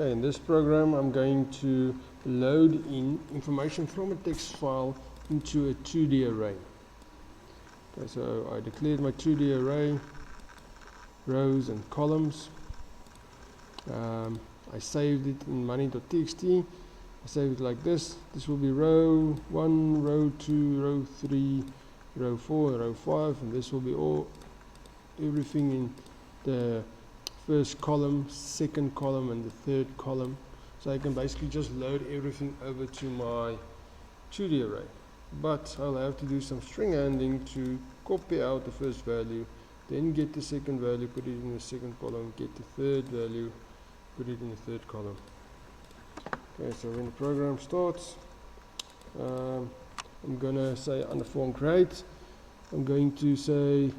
Okay, in this program I'm going to load in information from a text file into a 2D array. Okay, so I declared my 2D array, rows and columns. I saved it in money.txt. I saved it like this. This will be row 1, row 2, row 3, row 4, row 5, and this will be everything in the first column, second column, and the third column. So I can basically just load everything over to my 2D array. But I'll have to do some string handling to copy out the first value, then get the second value, put it in the second column, get the third value, put it in the third column. Okay, so when the program starts, I'm going to say under form create, I'm going to say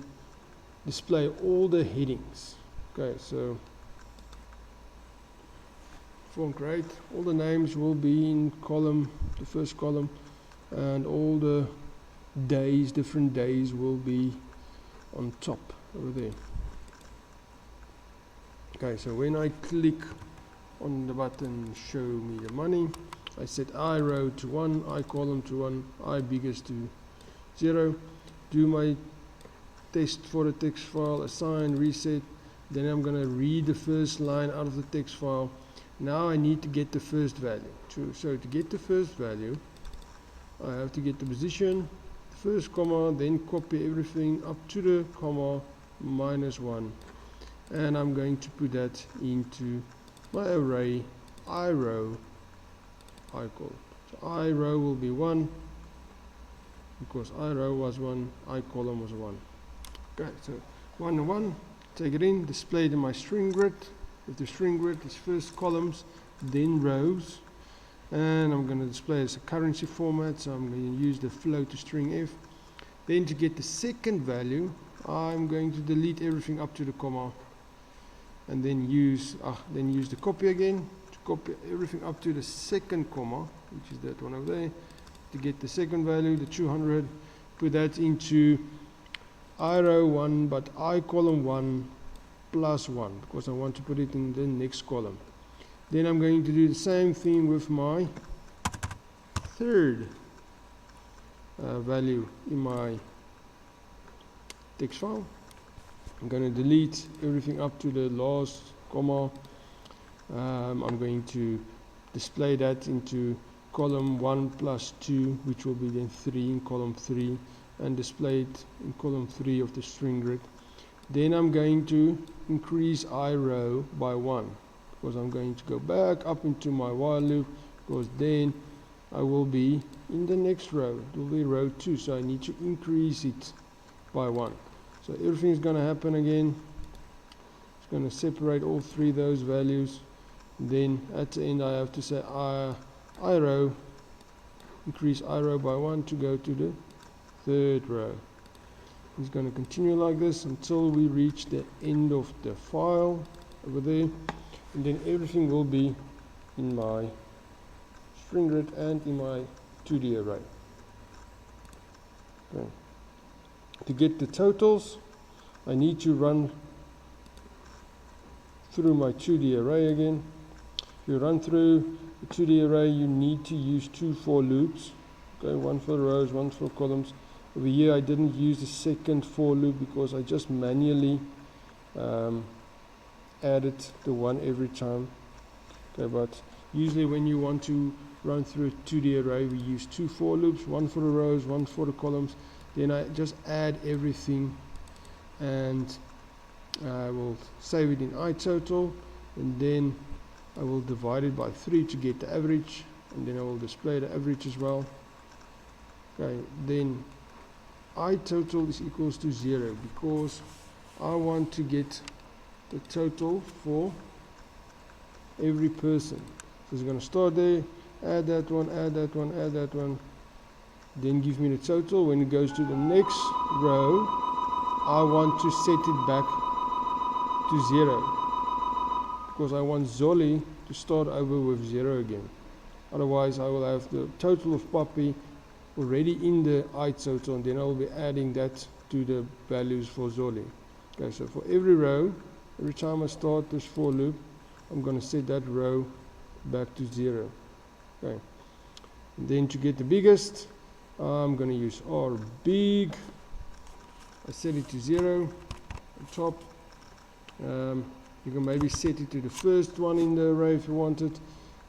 display all the headings. Okay, so form create, all the names will be in column, the first column, and all the days, different days, will be on top over there. Okay, so when I click on the button show me the money, I set I row to 1, I column to 1, I biggest to 0, do my test for the text file, assign, reset. Then I'm going to read the first line out of the text file. Now I need to get the first value. So to get the first value, I have to get the position, the first comma, then copy everything up to the comma -1. And I'm going to put that into my array I row I column. So I row will be 1, because I row was 1, I column was 1. Okay, so 1 and 1. Take it in, display it in my string grid. With the string grid is first columns, then rows, and I'm going to display it as a currency format, so I'm going to use the float to string f. Then to get the second value, I'm going to delete everything up to the comma, and then use the copy again to copy everything up to the second comma, which is that one over there, to get the second value, the 200. Put that into I row 1, but I column 1 plus 1, because I want to put it in the next column. Then I'm going to do the same thing with my third value in my text file. I'm going to delete everything up to the last comma. I'm going to display that into column 1 plus 2, which will be then 3 in column 3, and display it in column 3 of the string grid. Then I'm going to increase I row by 1, because I'm going to go back up into my while loop, because then I will be in the next row. It will be row 2, so I need to increase it by 1. So everything is going to happen again. It's going to separate all three of those values. Then at the end I have to say I row, increase I row by 1 to go to the third row. It's going to continue like this until we reach the end of the file over there, and then everything will be in my string grid and in my 2D array. Okay. To get the totals, I need to run through my 2D array again. If you run through the 2D array, you need to use 2 for loops. Okay, one for rows, one for columns. Over here I didn't use the second for loop because I just manually added the one every time. Okay, but usually when you want to run through a 2D array, we use 2 for loops, one for the rows, one for the columns. Then I just add everything, and I will save it in iTotal, and then I will divide it by 3 to get the average, and then I will display the average as well. Okay, then iTotal is equals to 0, because I want to get the total for every person. So it's going to start there, add that one, add that one, add that one, then give me the total. When it goes to the next row, I want to set it back to 0, because I want Zolly to start over with 0 again. Otherwise I will have the total of Puppy already in the iTotal, and then I will be adding that to the values for Zolly. Okay, so for every row, every time I start this for loop, I'm going to set that row back to 0. Okay. And then to get the biggest, I'm going to use R big. I set it to 0 on top. You can maybe set it to the first one in the array if you want it.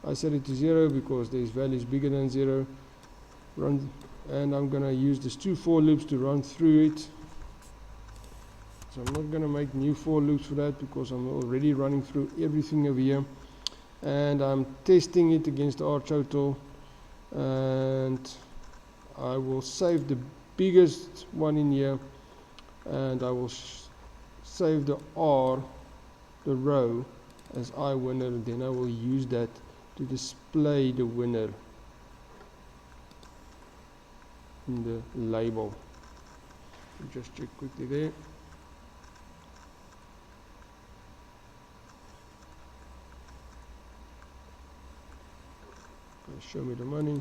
I set it to 0 because there's values bigger than 0. And I'm going to use these 2 for loops to run through it. So I'm not going to make new for loops for that because I'm already running through everything over here. And I'm testing it against R total. And I will save the biggest one in here. And I will save the R, the row, as I winner. And then I will use that to display the winner in the label. Just check quickly there. Okay, show me the money.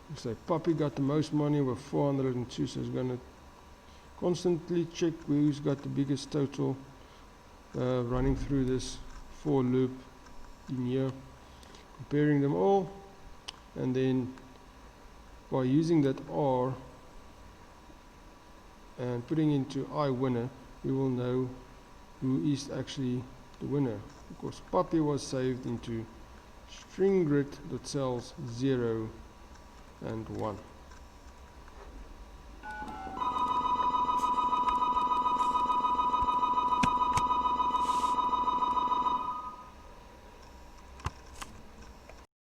Looks like Puppy got the most money with 402, so it's going to constantly check who's got the biggest total, running through this for loop in here, comparing them all, and then by using that R and putting into I winner, we will know who is actually the winner, because Puppy was saved into string grid.cells 0 and 1.